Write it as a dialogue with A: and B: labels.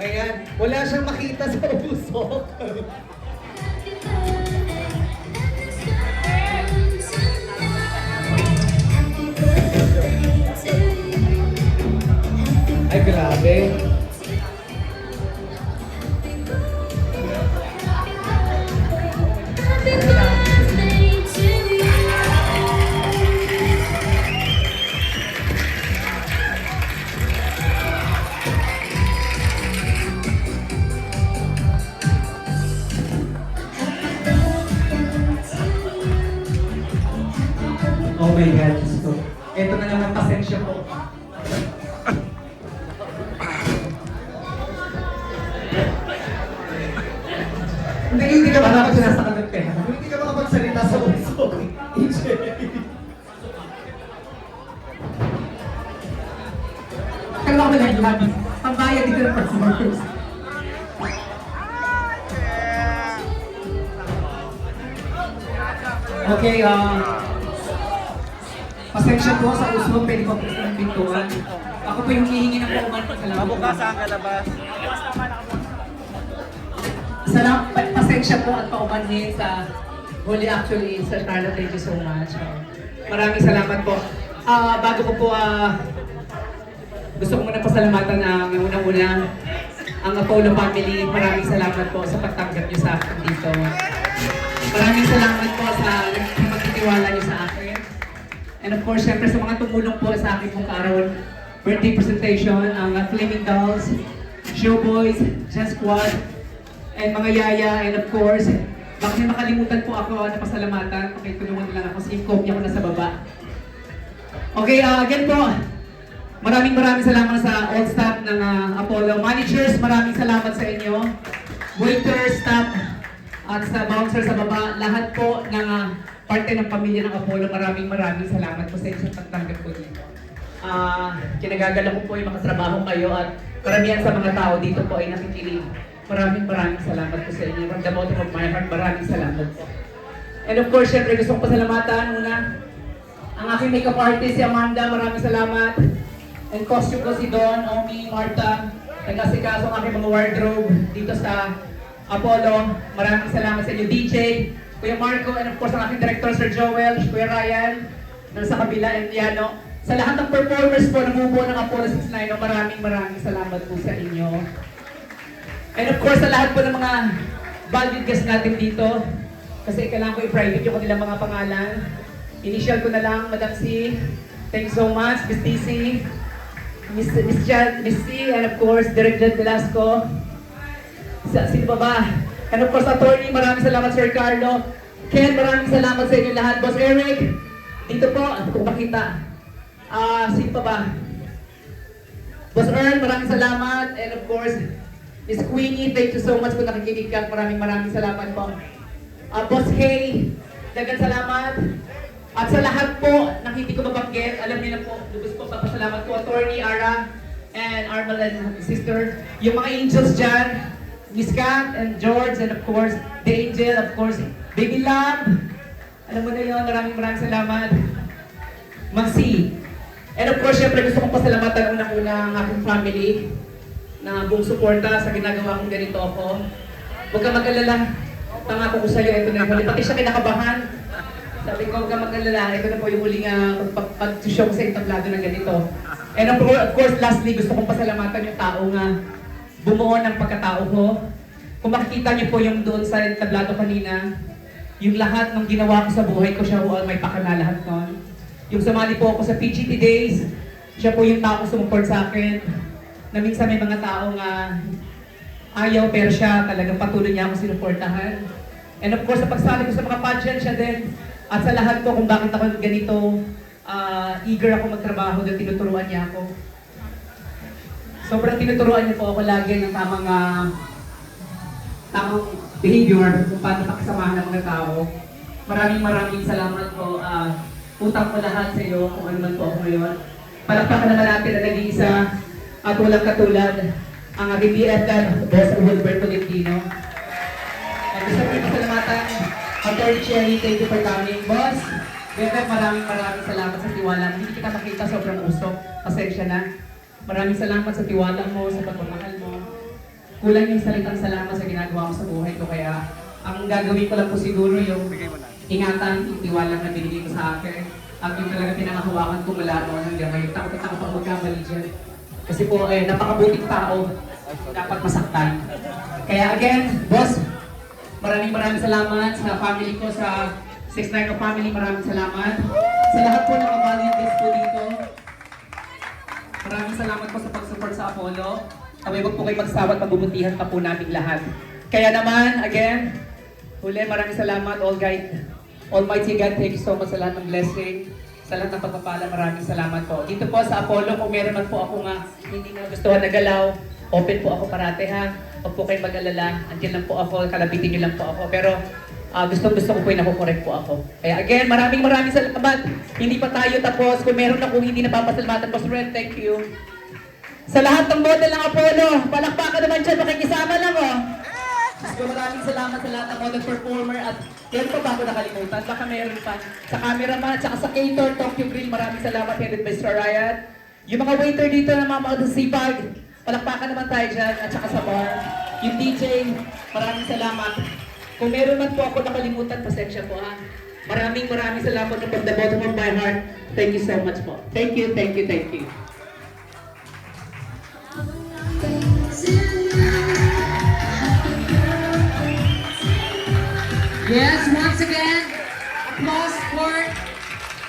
A: Ayan, wala siyang makita sa usok. Ay, grabe. Oh my God, Diyos ko. Ito na naman, pasensya po. Hindi ka ba sinasakal ng pera? Hindi ka makapagsalita sa uso.
B: Kala ko nag-labi. Pambayad dito ng performance.
A: Okay,
B: Pasensya po sa uso, pwede ko press ng pintuan. Ako po yung hihingi ng pauman.
C: Mabukas ang kalabas.
B: Pasensya po at paumanhin sa Holy Actually, Sir Carlo, thank you so much. Maraming salamat po. Bago ko po, gusto ko muna pasalamatan ang unang-una ang Apollo family. Maraming salamat po sa pagtanggap niyo sa akin dito. Maraming salamat po sa pagtitiwala niyo sa akin. And of course, syempre sa mga tumulong po sa akin pong kaarawan birthday presentation, ang Flaming Dolls, Showboys, Just Squad, and mga yaya, and of course, baka may makalimutan po ako na pasalamatan, pakitulungan lang ako, si kopya ko na sa baba. Okay, again po, maraming salamat sa all staff ng Apollo. Managers, maraming salamat sa inyo. Waiters, staff, at sa bouncer sa baba, lahat po ng parte ng pamilya ng Apollo, maraming salamat po sa inyo sa pagtanggap po dito. Kinagagala ko po yung makatrabaho kayo at karamihan sa mga tao dito po ay nakikinig. Maraming salamat po sa inyo. From the bottom of my heart, maraming salamat po. And of course, syempre gusto kong pasalamatan muna ang aking makeup artist, si Amanda, maraming salamat. And costume ko si Don, Omi, Marta, nag-asikaso ang aking mga wardrobe dito sa Apollo. Maraming salamat sa inyo, DJ, Kuya Marco, and of course ang aking director, Sir Joel, Kuya Ryan, nasa kabila, and Liano. Sa lahat ng performers po na bumubuo ng Apollo 69, maraming salamat po sa inyo. And of course, sa lahat po ng mga valued guests natin dito, kasi kailangan ko i-private yung kanilang mga pangalan. Initial ko na lang, Madam C, thanks so much, Miss TC, Miss C, and of course, Direk Jen Velasco. Sino pa ba? And of course, attorney, maraming salamat, Sir Carlo. Ken, maraming salamat sa inyo lahat. Boss Eric, dito po, kung makita. Sino pa ba? Boss Earl, maraming salamat. And of course, Miss Queenie, thank you so much kung nakikinig ka. Maraming salamat po. Boss Kay, dagan salamat. At sa lahat po, na hindi ko mabanggit, alam niyo na po, lubos po papasalamat po, Attorney Ara and Armel and sister. Yung mga angels dyan, Miss Kat and George, and of course, the angel, of course, Baby Love. Alam mo na yun, maraming salamat. Maxi. And of course, syempre gusto kong pasalamatan unang-una ang aking family na buong suporta sa ginagawa kong ganito ako. Huwag ka mag-alala. Pangako ko sa'yo, ito na yung huli. Pati siya kinakabahan. Sabi ko, huwag ka mag-alala. Ito na po yung huling pag-show sa entablado na ganito. And of course, lastly, gusto kong pasalamatan yung tao nga bumuo ng pagkatao ko. Kung makikita niyo po yung doon sa entablado kanina, yung lahat ng ginawa ko sa buhay ko, siya po ang may pakana lahat nun. Yung sumali po ako sa PGT Days, siya po yung tao sumuport sa akin. Na minsan may mga taong ayaw, pero siya talagang patuloy niya ako sinuportahan. And of course, sa pagsali ko sa mga pageant, siya din. At sa lahat ko kung bakit ako ganito, eager ako magtrabaho dahil tinuturuan niya ako. Sobrang tinuturuan niya po ako lagi ng tamang behavior kung paano pakisamahan ng mga tao. Maraming salamat po. Utang ko lahat sa iyo kung ano man po ako ngayon. Palakpakan naman natin na nag-iisa at walang katulad ang aking BFF, Boss Wilberto Tolentino. Gusto ko pasalamatan, Attorney Cherry, thank you for coming. Boss, BFF, maraming salamat sa tiwala. Hindi kita makita, sobrang usok. Pasensya na. Maraming salamat sa tiwala mo, sa pagmamahal mo. kulang yung salitang salamat sa ginagawa mo sa buhay ko. Kaya ang gagawin ko lang po siguro yung ingatan, yung tiwala na binigay mo sa akin. At yung talaga pinangahawakan ko mula noon hanggang ngayon. Takot na takot ako magkamali dyan. Kasi po, napakabuting tao. Dapat masaktan. Kaya again, boss, maraming salamat sa family ko, sa 6-9 family, maraming salamat. Sa lahat po ng mga valiant guests po dito, maraming salamat po sa pag-support sa Apollo. Kami wag po kayo magsawa at pagbubutihan pa po nating lahat. Kaya naman, again, huli, maraming salamat, Almighty God, thank you so much sa lahat ng blessing, sa lahat ng pagpapala, maraming salamat po. Dito po sa Apollo, kung meron man po ako nga hindi na gustuhan na galaw, open po ako parate ha. Huwag po kayong mag-alala, andyan lang po ako, kalabitin niyo lang po ako. Pero gusto ko po yung nakukorek po ako. Kaya again, maraming salamat. Hindi pa tayo tapos. Kung meron akong hindi napapasalamatan, Boss Red, thank you. Sa lahat ng model ng Apollo, palakpakan naman dyan, makikisama lang oh. So, maraming salamat sa lahat ng model performer at yan pa ba ako nakalimutan? Baka meron pa. Sa cameraman, tsaka sa cater, Tokyo Grill, maraming salamat headed by Mr. Ryan. Yung mga waiter dito na mga magsisipag, palakpakan naman tayo dyan at saka sa bar. Yung DJ, maraming salamat. Kung meron man po ako nakalimutan, pasensya po ha. Maraming salamat from the bottom of my heart. Thank you so much po. Thank you.
C: Yes, once again.